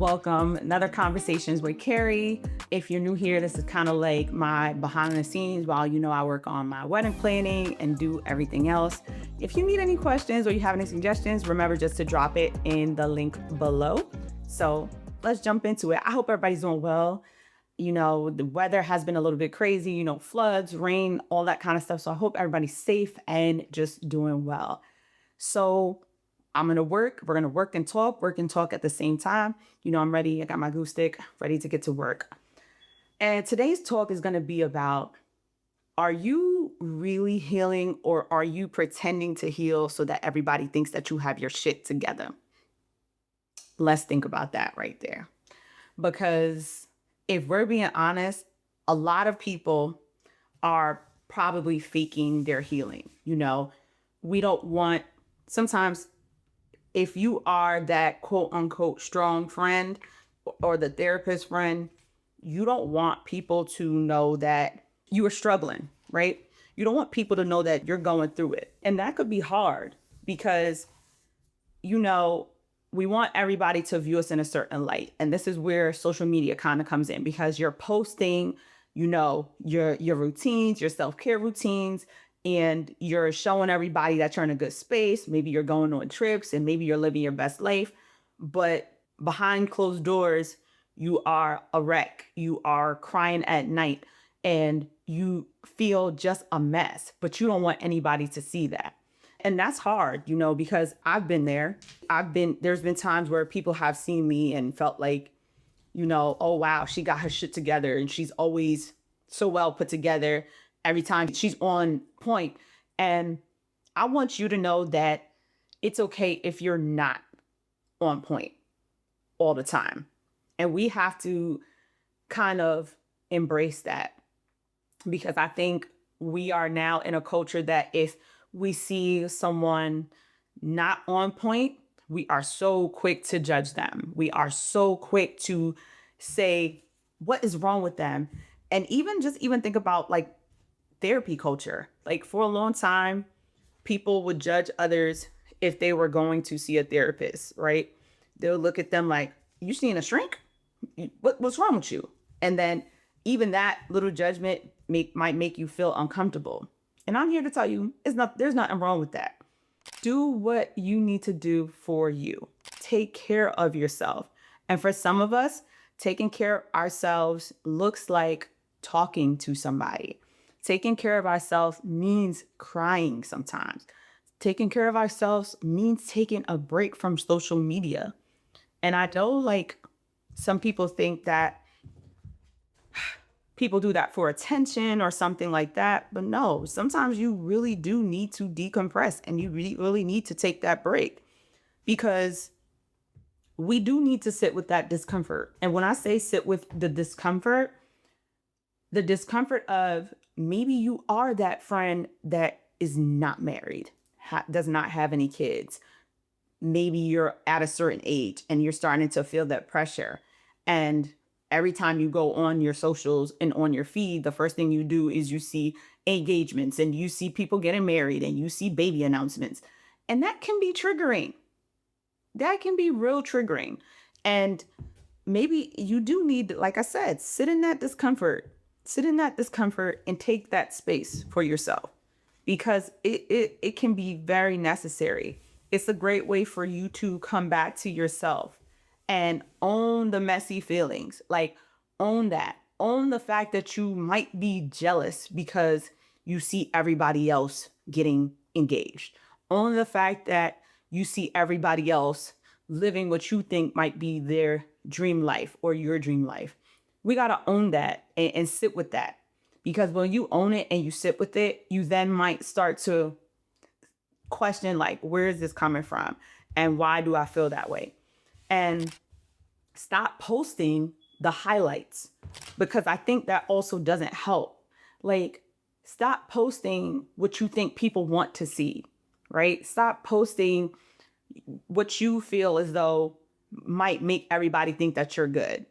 welcome. Another Conversations with Carie. If you're new here, this is kind of like my behind the scenes while I work on my wedding planning and do everything else. If you need any questions or you have any suggestions, remember just to drop it in the link below. So let's jump into it. I hope everybody's doing well. The weather has been a little bit crazy, floods, rain, all that kind of stuff. So I hope everybody's safe and just doing well. So I'm going to work. We're going to work and talk at the same time. I'm ready. I got my glue stick ready to get to work. And today's talk is going to be about, are you really healing or are you pretending to heal so that everybody thinks that you have your shit together? Let's think about that right there. Because if we're being honest, a lot of people are probably faking their healing. We don't want, sometimes if you are that quote unquote strong friend or the therapist friend, you don't want people to know that you are struggling, right? You don't want people to know that you're going through it. And that could be hard because, we want everybody to view us in a certain light. And this is where social media kind of comes in because you're posting, your routines, your self-care routines, and you're showing everybody that you're in a good space. Maybe you're going on trips and maybe you're living your best life. But behind closed doors, you are a wreck. You are crying at night and you feel just a mess, but you don't want anybody to see that. And that's hard, because I've been there. There's been times where people have seen me and felt like, oh, wow, she got her shit together and she's always so well put together. Every time she's on point. And I want you to know that it's okay if you're not on point all the time. And we have to kind of embrace that because I think we are now in a culture that if we see someone not on point, we are so quick to judge them. We are so quick to say, what is wrong with them? And even think about like therapy culture. Like for a long time, people would judge others if they were going to see a therapist, right? They'll look at them like, you seeing a shrink? What's wrong with you? And then even that little judgment might make you feel uncomfortable. And I'm here to tell you, there's nothing wrong with that. Do what you need to do for you. Take care of yourself. And for some of us, taking care of ourselves looks like talking to somebody. Taking care of ourselves means crying sometimes. Taking care of ourselves means taking a break from social media. And I know like some people think that people do that for attention or something like that. But no, sometimes you really do need to decompress and you really need to take that break because we do need to sit with that discomfort. And when I say sit with the discomfort of maybe you are that friend that is not married, does not have any kids. Maybe you're at a certain age and you're starting to feel that pressure. And every time you go on your socials and on your feed, the first thing you do is you see engagements and you see people getting married and you see baby announcements. And that can be triggering. That can be real triggering. And maybe you do need, like I said, sit in that discomfort and take that space for yourself because it can be very necessary. It's a great way for you to come back to yourself and own the messy feelings. Like own that. Own the fact that you might be jealous because you see everybody else getting engaged. Own the fact that you see everybody else living what you think might be their dream life or your dream life. We got to own that and sit with that. Because when you own it and you sit with it, you then might start to question like, where is this coming from? And why do I feel that way? And stop posting the highlights because I think that also doesn't help. Like, stop posting what you think people want to see, right? Stop posting what you feel as though might make everybody think that you're good.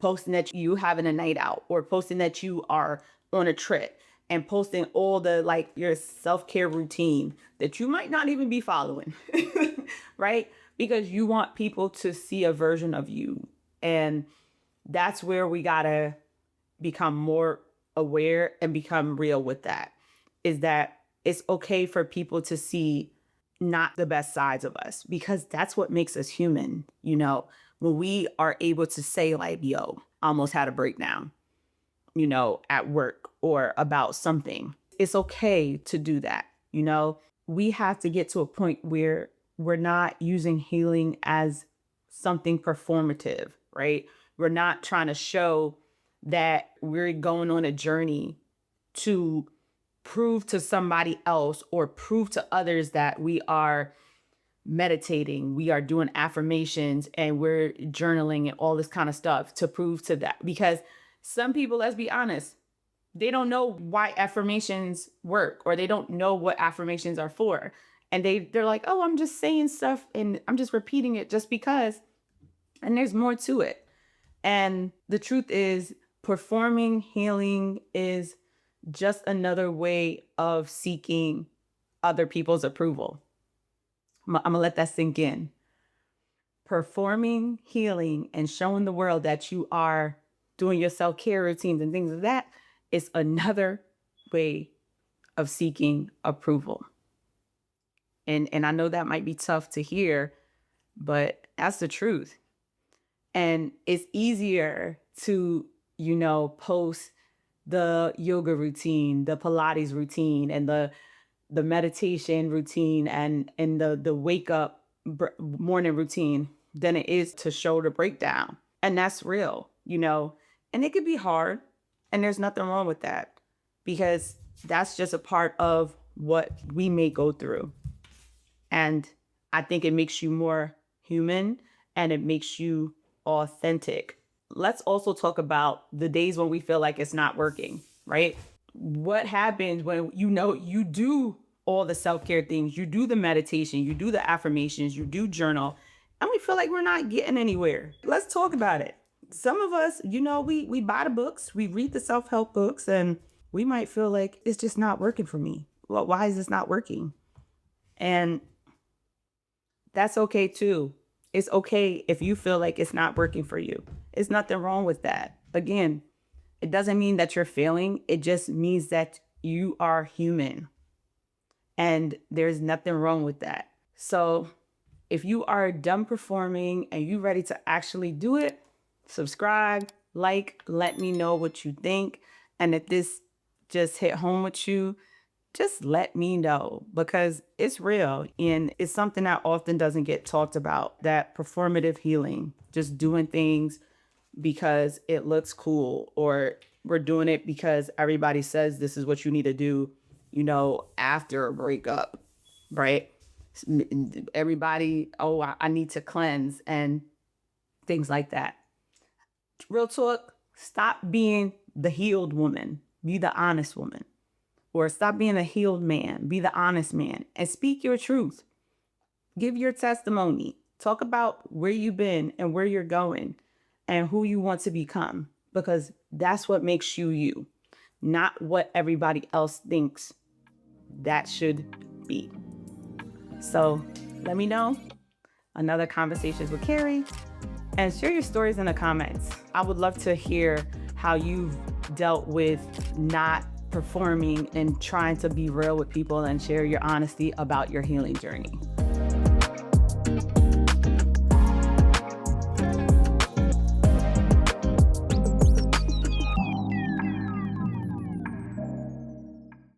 Posting that you having a night out or posting that you are on a trip and posting all the like your self-care routine that you might not even be following, right? because you want people to see a version of you. And that's where we gotta become more aware and become real with that, is that it's okay for people to see not the best sides of us, because that's what makes us human. When we are able to say like, yo, I almost had a breakdown, at work or about something. It's okay to do that. We have to get to a point where we're not using healing as something performative, right? We're not trying to show that we're going on a journey to prove to somebody else or prove to others that we are meditating, we are doing affirmations, and we're journaling and all this kind of stuff to prove to that. Because some people, let's be honest, they don't know why affirmations work, or they don't know what affirmations are for. And they're like, oh, I'm just saying stuff and I'm just repeating it just because. And there's more to it. And the truth is, performing healing is just another way of seeking other people's approval. I'm gonna let that sink in. Performing healing and showing the world that you are doing your self-care routines and things like that is another way of seeking approval. And I know that might be tough to hear, but that's the truth. And it's easier to, post the yoga routine, the Pilates routine, and the meditation routine, and the wake up morning routine than it is to show the breakdown. And that's real, and it could be hard, and there's nothing wrong with that, because that's just a part of what we may go through. And I think it makes you more human and it makes you authentic. Let's also talk about the days when we feel like it's not working, right? What happens when you do all the self-care things, you do the meditation, you do the affirmations, you do journal, and we feel like we're not getting anywhere? Let's talk about it. Some of us, we buy the books, we read the self-help books, and we might feel like it's just not working for me. Well, why is this not working? And that's okay too. It's okay if you feel like it's not working for you. It's nothing wrong with that. Again, it doesn't mean that you're failing. It just means that you are human. And there's nothing wrong with that. So if you are done performing and you ready to actually do it, subscribe, let me know what you think. And if this just hit home with you, just let me know, because it's real and it's something that often doesn't get talked about, that performative healing, just doing things because it looks cool, or we're doing it because everybody says this is what you need to do, after a breakup, right? Everybody, I need to cleanse and things like that. Real talk, stop being the healed woman, be the honest woman. Or stop being a healed man, be the honest man, and speak your truth. Give your testimony. Talk about where you've been and where you're going and who you want to become, because that's what makes you you, not what everybody else thinks that should be. So let me know. Another Conversations with Carie, and share your stories in the comments. I would love to hear how you've dealt with not performing and trying to be real with people and share your honesty about your healing journey.